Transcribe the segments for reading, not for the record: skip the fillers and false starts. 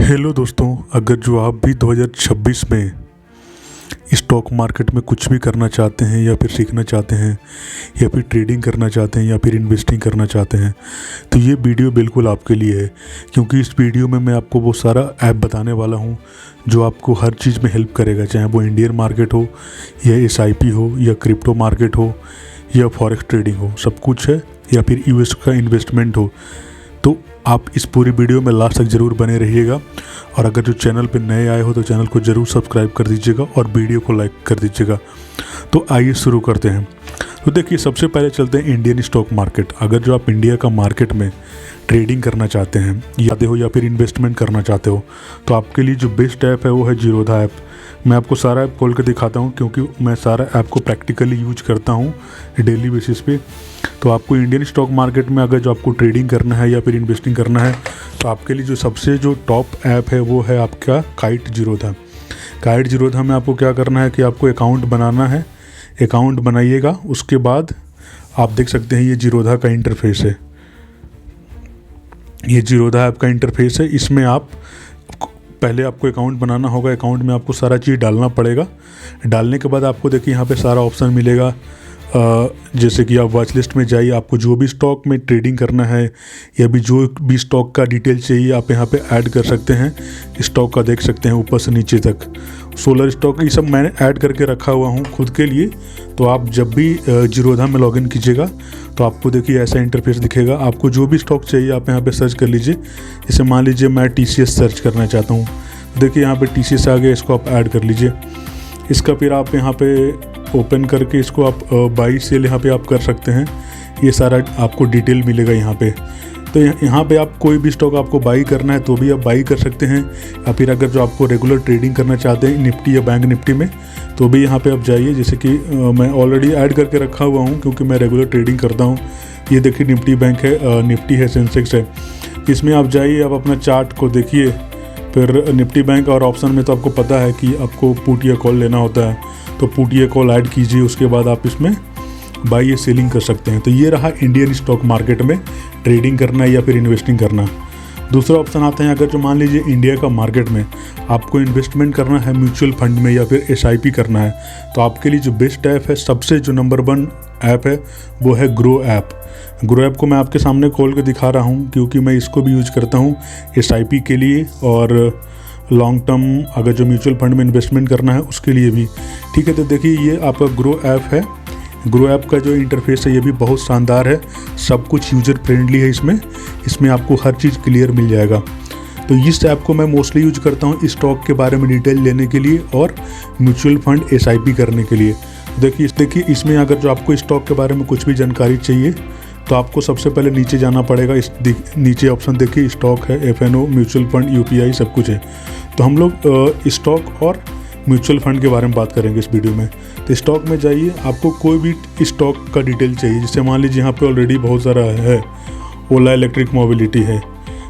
Hello दोस्तों, अगर जो आप भी 2026 में स्टॉक मार्केट में कुछ भी करना चाहते हैं या फिर सीखना चाहते हैं या फिर ट्रेडिंग करना चाहते हैं या फिर इन्वेस्टिंग करना चाहते हैं तो ये वीडियो बिल्कुल आपके लिए है। क्योंकि इस वीडियो में मैं आपको वो सारा ऐप बताने वाला हूँ जो आपको हर चीज़ में हेल्प करेगा, चाहे वो इंडियन मार्केट हो या SIP हो या क्रिप्टो मार्केट हो या फॉरेक्स ट्रेडिंग हो, सब कुछ है, या फिर US का इन्वेस्टमेंट हो। तो आप इस पूरी वीडियो में लास्ट तक ज़रूर बने रहिएगा। और अगर जो चैनल पर नए आए हो तो चैनल को ज़रूर सब्सक्राइब कर दीजिएगा और वीडियो को लाइक कर दीजिएगा। तो आइए शुरू करते हैं। तो देखिए, सबसे पहले चलते हैं इंडियन स्टॉक मार्केट। अगर जो आप इंडिया का मार्केट में ट्रेडिंग करना चाहते हैं या फिर इन्वेस्टमेंट करना चाहते हो तो आपके लिए जो बेस्ट ऐप है वो है जीरोधा ऐप। मैं आपको सारा ऐप खोल कर दिखाता हूँ क्योंकि मैं सारा ऐप को प्रैक्टिकली यूज करता हूँ डेली बेसिस पे। तो आपको इंडियन स्टॉक मार्केट में अगर जो आपको ट्रेडिंग करना है या फिर इन्वेस्टिंग करना है तो आपके लिए जो सबसे जो टॉप ऐप है वो है आपका काइट जीरोधा। काइट जीरोधा में आपको क्या करना है कि आपको अकाउंट बनाना है। अकाउंट बनाइएगा, उसके बाद आप देख सकते हैं ये जीरोधा का इंटरफेस है। ये जीरोधा ऐप का इंटरफेस है। इसमें आप पहले आपको अकाउंट बनाना होगा। अकाउंट में आपको सारा चीज़ डालना पड़ेगा। डालने के बाद आपको देखिए यहाँ पे सारा ऑप्शन मिलेगा। जैसे कि आप वॉच लिस्ट में जाइए, आपको जो भी स्टॉक में ट्रेडिंग करना है या भी जो भी स्टॉक का डिटेल चाहिए आप यहाँ पे ऐड कर सकते हैं। स्टॉक का देख सकते हैं ऊपर से नीचे तक। सोलर स्टॉक ये सब मैंने ऐड करके रखा हुआ हूँ खुद के लिए। तो आप जब भी जीरोधा में लॉगिन कीजिएगा तो आपको देखिए ऐसा इंटरफेस दिखेगा। आपको जो भी स्टॉक चाहिए आप यहाँ पे सर्च कर लीजिए। जैसे मान लीजिए मैं TCS सर्च करना चाहता हूँ, देखिए यहाँ पे TCS आ गया, इसको आप ऐड कर लीजिए। इसका फिर आप यहाँ पे ओपन करके इसको आप बाई सेल यहाँ पे आप कर सकते हैं। ये सारा आपको डिटेल मिलेगा यहाँ पे। तो यहाँ पे आप कोई भी स्टॉक आपको बाई करना है तो भी आप बाई कर सकते हैं, या फिर अगर जो आपको रेगुलर ट्रेडिंग करना चाहते हैं निफ्टी या बैंक निफ्टी में तो भी यहाँ पे आप जाइए। जैसे कि मैं ऑलरेडी ऐड करके रखा हुआ हूँ क्योंकि मैं रेगुलर ट्रेडिंग करता हूँ। ये देखिए निफ्टी बैंक है, निफ्टी है, सेंसेक्स है। इसमें आप जाइए, आप अपना चार्ट को देखिए। फिर निफ्टी बैंक और ऑप्शन में तो आपको पता है कि आपको पुट या कॉल लेना होता है, तो पुट या कॉल ऐड कीजिए। उसके बाद आप इसमें बाई या सेलिंग कर सकते हैं। तो ये रहा इंडियन स्टॉक मार्केट में ट्रेडिंग करना या फिर इन्वेस्टिंग करना। दूसरा ऑप्शन आता है, अगर जो मान लीजिए इंडिया का मार्केट में आपको इन्वेस्टमेंट करना है म्यूचुअल फंड में या फिर SIP करना है तो आपके लिए जो बेस्ट ऐप है, सबसे जो नंबर 1 ऐप है वो है ग्रो ऐप। ग्रो ऐप को मैं आपके सामने खोल के दिखा रहा हूँ क्योंकि मैं इसको भी यूज करता हूँ SIP के लिए और लॉन्ग टर्म अगर जो म्यूचुअल फंड में इन्वेस्टमेंट करना है उसके लिए भी। ठीक है, तो देखिए ये आपका ग्रो ऐप है। ग्रो ऐप का जो इंटरफेस है ये भी बहुत शानदार है, सब कुछ यूजर फ्रेंडली है। इसमें आपको हर चीज़ क्लियर मिल जाएगा। तो इस ऐप को मैं मोस्टली यूज करता हूँ स्टॉक के बारे में डिटेल लेने के लिए और म्यूचुअल फंड SIP करने के लिए। देखिए इसमें अगर जो आपको स्टॉक के बारे में कुछ भी जानकारी चाहिए तो आपको सबसे पहले नीचे जाना पड़ेगा। नीचे ऑप्शन देखिए, स्टॉक है, FNO, म्यूचुअल फंड, UPI सब कुछ है। तो हम लोग स्टॉक और म्यूचुअल फंड के बारे में बात करेंगे इस वीडियो में। तो स्टॉक में जाइए, आपको कोई भी स्टॉक का डिटेल चाहिए। जैसे मान लीजिए यहाँ पे ऑलरेडी बहुत सारा है, ओला इलेक्ट्रिक मोबिलिटी है,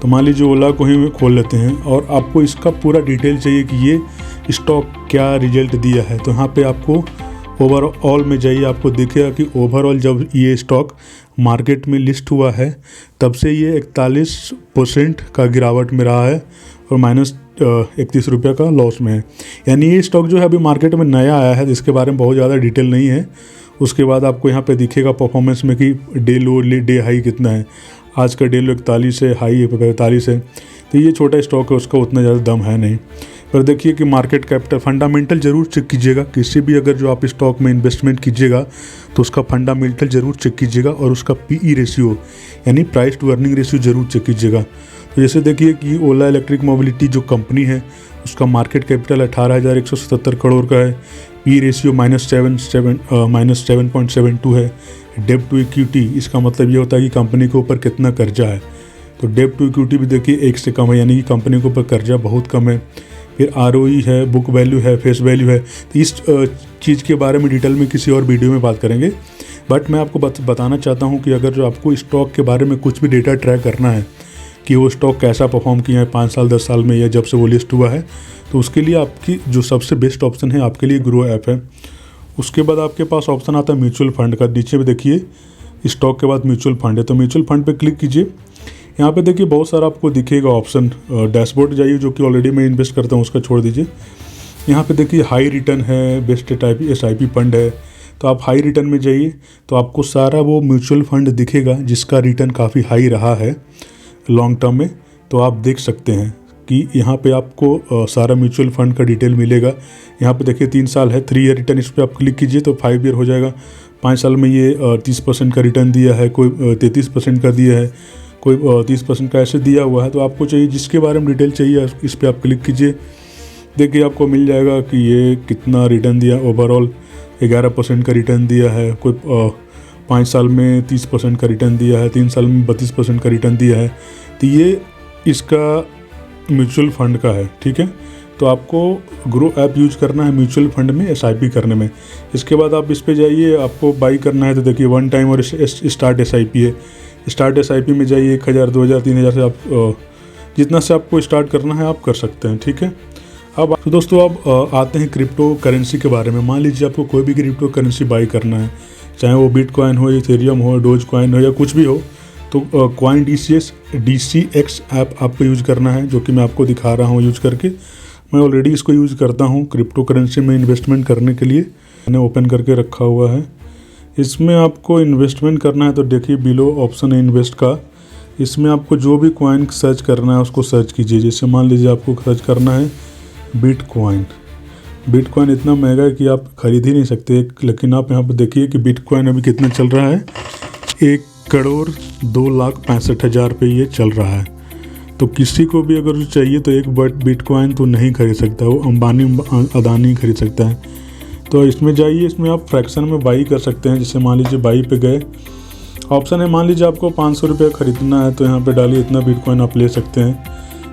तो मान लीजिए ओला को ही खोल लेते हैं और आपको इसका पूरा डिटेल चाहिए कि ये स्टॉक क्या रिजल्ट दिया है। तो यहाँ पे आपको ओवरऑल में जाइए, आपको दिखेगा कि ओवरऑल जब ये स्टॉक मार्केट में लिस्ट हुआ है तब से ये 41% का गिरावट में रहा है और -31 रुपये का लॉस में है। यानी ये स्टॉक जो है अभी मार्केट में नया आया है, जिसके बारे में बहुत ज़्यादा डिटेल नहीं है। उसके बाद आपको यहाँ पे दिखेगा परफॉर्मेंस में कि डे लो डे हाई कितना है। आज का डे लो 41 है, हाई 45 है। तो ये छोटा स्टॉक है, उसका उतना ज़्यादा दम है नहीं। पर देखिए कि मार्केट कैपिटल फंडामेंटल ज़रूर चेक कीजिएगा। किसी भी अगर जो आप स्टॉक में इन्वेस्टमेंट कीजिएगा तो उसका फंडामेंटल ज़रूर चेक कीजिएगा और उसका PE रेशियो यानी प्राइस टू अर्निंग रेशियो ज़रूर चेक कीजिएगा। तो जैसे देखिए कि ओला इलेक्ट्रिक मोबिलिटी जो कंपनी है उसका मार्केट कैपिटल 18,177 करोड़ का है। PE रेशियो -7.72 है। डेब्ट टू इक्विटी, इसका मतलब ये होता है कि कंपनी के ऊपर कितना कर्जा है। तो डेब्ट टू इक्विटी भी देखिए 1 से कम है, यानी कि कंपनी के ऊपर कर्जा बहुत कम है। फिर ROE है, बुक वैल्यू है, फेस वैल्यू है। तो इस चीज़ के बारे में डिटेल में किसी और वीडियो में बात करेंगे। बट मैं आपको बताना चाहता हूँ कि अगर जो आपको स्टॉक के बारे में कुछ भी डेटा ट्रैक करना है कि वो स्टॉक कैसा परफॉर्म किया है 5 साल 10 साल में या जब से वो लिस्ट हुआ है, तो उसके लिए आपकी जो सबसे बेस्ट ऑप्शन है आपके लिए ग्रो ऐप है। उसके बाद आपके पास ऑप्शन आता है म्यूचुअल फंड का। नीचे में देखिए स्टॉक के बाद म्यूचुअल फंड है, तो म्यूचुअल फंड पे क्लिक कीजिए। यहाँ पे देखिए बहुत सारा आपको दिखेगा ऑप्शन। डैशबोर्ड जाइए, जो कि ऑलरेडी मैं इन्वेस्ट करता हूँ उसका छोड़ दीजिए। यहाँ पे देखिए हाई रिटर्न है, बेस्ट SIP फंड है। तो आप हाई रिटर्न में जाइए तो आपको सारा वो म्यूचुअल फंड दिखेगा जिसका रिटर्न काफ़ी हाई रहा है लॉन्ग टर्म में। तो आप देख सकते हैं कि यहाँ पे आपको सारा म्यूचुअल फंड का डिटेल मिलेगा। यहाँ पे देखिए 3 साल है, 3 ईयर रिटर्न, इस पर आप क्लिक कीजिए तो 5 ईयर हो जाएगा। 5 साल में ये 30% का रिटर्न दिया है, कोई 33% का दिया है, कोई 30% का ऐसे दिया हुआ है। तो आपको चाहिए जिसके बारे में डिटेल चाहिए इस पर आप क्लिक कीजिए। देखिए आपको मिल जाएगा कि ये कितना रिटर्न दिया, ओवरऑल 11% का रिटर्न दिया है, कोई 5 साल में 30% का रिटर्न दिया है, 3 साल में 32% का रिटर्न दिया है। तो ये इसका म्यूचुअल फंड का है, ठीक है। तो आपको ग्रो ऐप यूज करना है म्यूचुअल फंड में SIP करने में। इसके बाद आप इस पे जाइए, आपको बाई करना है तो देखिए 1 टाइम और स्टार्ट SIP है। स्टार्ट SIP में जाइए 1000, 2000, 3000 से आप जितना से आपको स्टार्ट करना है आप कर सकते हैं, ठीक है। अब तो दोस्तों अब आते हैं क्रिप्टो करेंसी के बारे में। मान लीजिए आपको कोई भी क्रिप्टो करेंसी बाई करना है, चाहे वो बिटकॉइन हो, इथेरियम हो, डोज कॉइन हो या कुछ भी हो, तो कॉइन DCX ऐप आपको यूज़ करना है, जो कि मैं आपको दिखा रहा हूँ यूज़ करके। मैं ऑलरेडी इसको यूज़ करता हूँ क्रिप्टो करेंसी में इन्वेस्टमेंट करने के लिए, मैंने ओपन करके रखा हुआ है। इसमें आपको इन्वेस्टमेंट करना है तो देखिए बिलो ऑप्शन है इन्वेस्ट का। इसमें आपको जो भी कॉइन सर्च करना है उसको सर्च कीजिए। जैसे मान लीजिए आपको सर्च करना है बिटकॉइन। बिटकॉइन इतना महंगा है कि आप खरीद ही नहीं सकते, लेकिन आप यहाँ पर देखिए कि बिटकॉइन अभी कितना चल रहा है, 1,02,65,000 रुपये ये चल रहा है। तो किसी को भी अगर चाहिए तो एक बिटकॉइन तो नहीं खरीद सकता, वो अंबानी अदानी खरीद सकता है। तो इसमें जाइए, इसमें आप फ्रैक्शन में बाई कर सकते हैं। जैसे मान लीजिए बाई पे गए, ऑप्शन है, मान लीजिए आपको 500 रुपये खरीदना है तो यहाँ पे डालिए, इतना बिटकॉइन आप ले सकते हैं।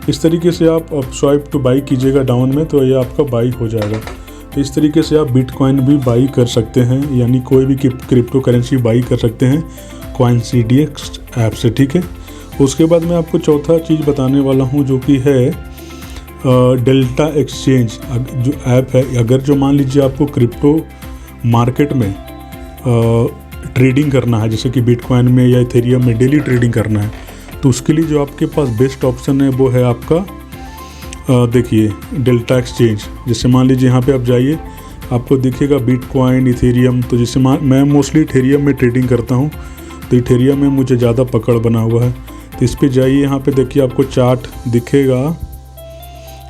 इस तरीके से आप स्वाइप टू बाई कीजिएगा डाउन में तो ये आपका बाई हो जाएगा। तो इस तरीके से आप बिटकॉइन भी बाई कर सकते हैं, यानी कोई भी क्रिप्टो करेंसी बाई कर सकते हैं CoinCDX ऐप से, ठीक है। उसके बाद मैं आपको चौथा चीज़ बताने वाला हूँ, जो कि है डेल्टा एक्सचेंज जो ऐप है। अगर जो मान लीजिए आपको क्रिप्टो मार्केट में ट्रेडिंग करना है, जैसे कि बिटकॉइन में या इथेरियम में डेली ट्रेडिंग करना है, तो उसके लिए जो आपके पास बेस्ट ऑप्शन है वो है आपका देखिए डेल्टा एक्सचेंज। जैसे मान लीजिए यहाँ पे आप जाइए, आपको दिखेगा बिटकॉइन, इथेरियम। तो जैसे मैं मोस्टली इथेरियम में ट्रेडिंग करता हूँ, तो इथेरियम में मुझे ज़्यादा पकड़ बना हुआ है। तो इस पे जाइए, यहाँ पे देखिए आपको चार्ट दिखेगा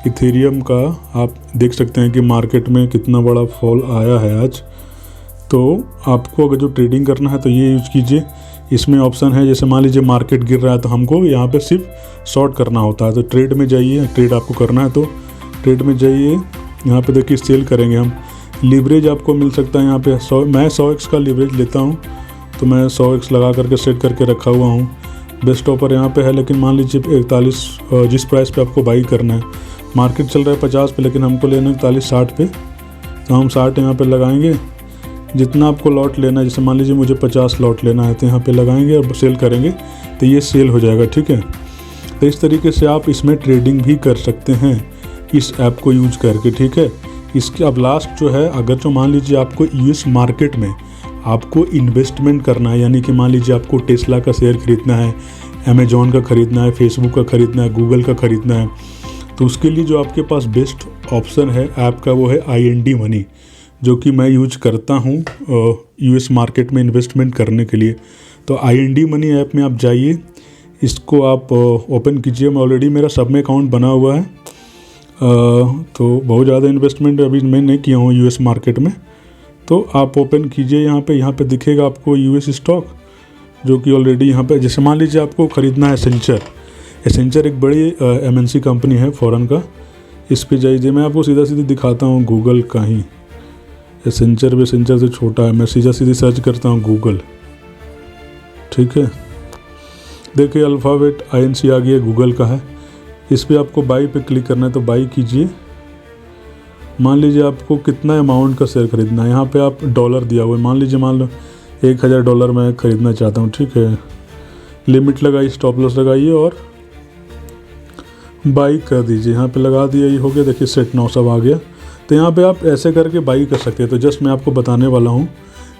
इथेरियम का। आप देख सकते हैं कि मार्केट में कितना बड़ा फॉल आया है आज। तो आपको अगर जो ट्रेडिंग करना है तो ये यूज़ कीजिए। इसमें ऑप्शन है, जैसे मान लीजिए मार्केट गिर रहा है तो हमको यहाँ पे सिर्फ शॉर्ट करना होता है। तो ट्रेड में जाइए, ट्रेड आपको करना है तो ट्रेड में जाइए, यहाँ पे देखिए सेल करेंगे हम। लीवरेज आपको मिल सकता है यहाँ पे मैं 100x का लीवरेज लेता हूँ, तो मैं 100x लगा करके सेट करके रखा हुआ हूँ। बेस्ट ऑफर यहाँ पे है, लेकिन मान लीजिए 41 जिस प्राइस पे आपको बाई करना है, मार्केट चल रहा है 50 पे, लेकिन हमको लेना है 41-60 पे, तो हम 60 यहाँ पे लगाएंगे। जितना आपको लॉट लेना है, जैसे मान लीजिए मुझे 50 लॉट लेना है, तो यहाँ पे लगाएंगे और सेल करेंगे तो ये सेल हो जाएगा, ठीक है। तो इस तरीके से आप इसमें ट्रेडिंग भी कर सकते हैं इस ऐप को यूज करके, ठीक है। इसके अब लास्ट जो है, अगर जो मान लीजिए आपको US मार्केट में आपको इन्वेस्टमेंट करना है, यानी कि मान लीजिए आपको टेस्ला का शेयर खरीदना है, अमेजॉन का खरीदना है, फेसबुक का खरीदना है, गूगल का खरीदना है, तो उसके लिए जो आपके पास बेस्ट ऑप्शन है ऐप का वो है IND मनी, जो कि मैं यूज करता हूँ US मार्केट में इन्वेस्टमेंट करने के लिए। तो IND मनी ऐप में आप जाइए, इसको आप ओपन कीजिए। मैं ऑलरेडी मेरा सब में अकाउंट बना हुआ है, तो बहुत ज़्यादा इन्वेस्टमेंट अभी मैं नहीं किया हूँ US मार्केट में। तो आप ओपन कीजिए, यहाँ पे दिखेगा आपको US स्टॉक, जो कि ऑलरेडी यहाँ पे, जैसे मान लीजिए आपको ख़रीदना है एसेंचर एक बड़ी MNC कंपनी है फॉरेन का। इस पे जाइए, मैं आपको सीधा दिखाता हूँ गूगल का ही। एसेंचर से छोटा है, मैं सीधी सर्च करता हूँ गूगल, ठीक है। देखिए अल्फ़ाबेट INC आ गया, गूगल का है। इस पे आपको बाई पे क्लिक करना है, तो बाई कीजिए। मान लीजिए आपको कितना अमाउंट का शेयर खरीदना है, यहाँ पे आप डॉलर दिया हुआ है। मान लो $1000 मैं खरीदना चाहता हूँ, ठीक है। लिमिट लगाइए, स्टॉप लॉस लगाइए और बाई कर दीजिए। यहाँ पे लगा दिया, ये हो गया। देखिए सेट 9 सब आ गया। तो यहाँ पे आप ऐसे करके बाई कर सकते हैं। तो जस्ट मैं आपको बताने वाला हूँ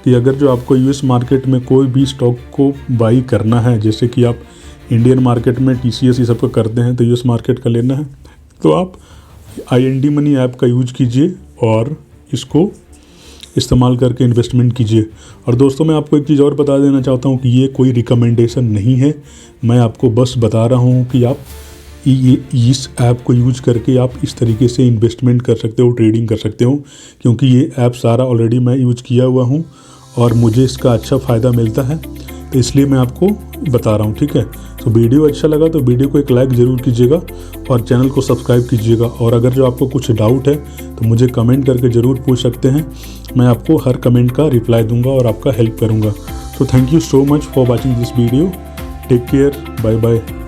कि अगर जो आपको US मार्केट में कोई भी स्टॉक को बाई करना है, जैसे कि आप इंडियन मार्केट में TCS ये सबको करते हैं, तो US मार्केट का लेना है तो आप IND मनी ऐप का यूज कीजिए और इसको इस्तेमाल करके इन्वेस्टमेंट कीजिए। और दोस्तों मैं आपको एक चीज़ और बता देना चाहता हूँ कि ये कोई रिकमेंडेशन नहीं है, मैं आपको बस बता रहा हूँ कि आप इस ऐप को यूज करके आप इस तरीके से इन्वेस्टमेंट कर सकते हो, ट्रेडिंग कर सकते हो, क्योंकि ये ऐप सारा ऑलरेडी मैं यूज किया हुआ हूँ और मुझे इसका अच्छा फ़ायदा मिलता है, तो इसलिए मैं आपको बता रहा हूँ। ठीक है, तो वीडियो अच्छा लगा तो वीडियो को एक लाइक ज़रूर कीजिएगा और चैनल को सब्सक्राइब कीजिएगा। और अगर जो आपको कुछ डाउट है तो मुझे कमेंट करके ज़रूर पूछ सकते हैं, मैं आपको हर कमेंट का रिप्लाई दूंगा और आपका हेल्प करूंगा। So thank you so much for watching this video. Take care, bye bye.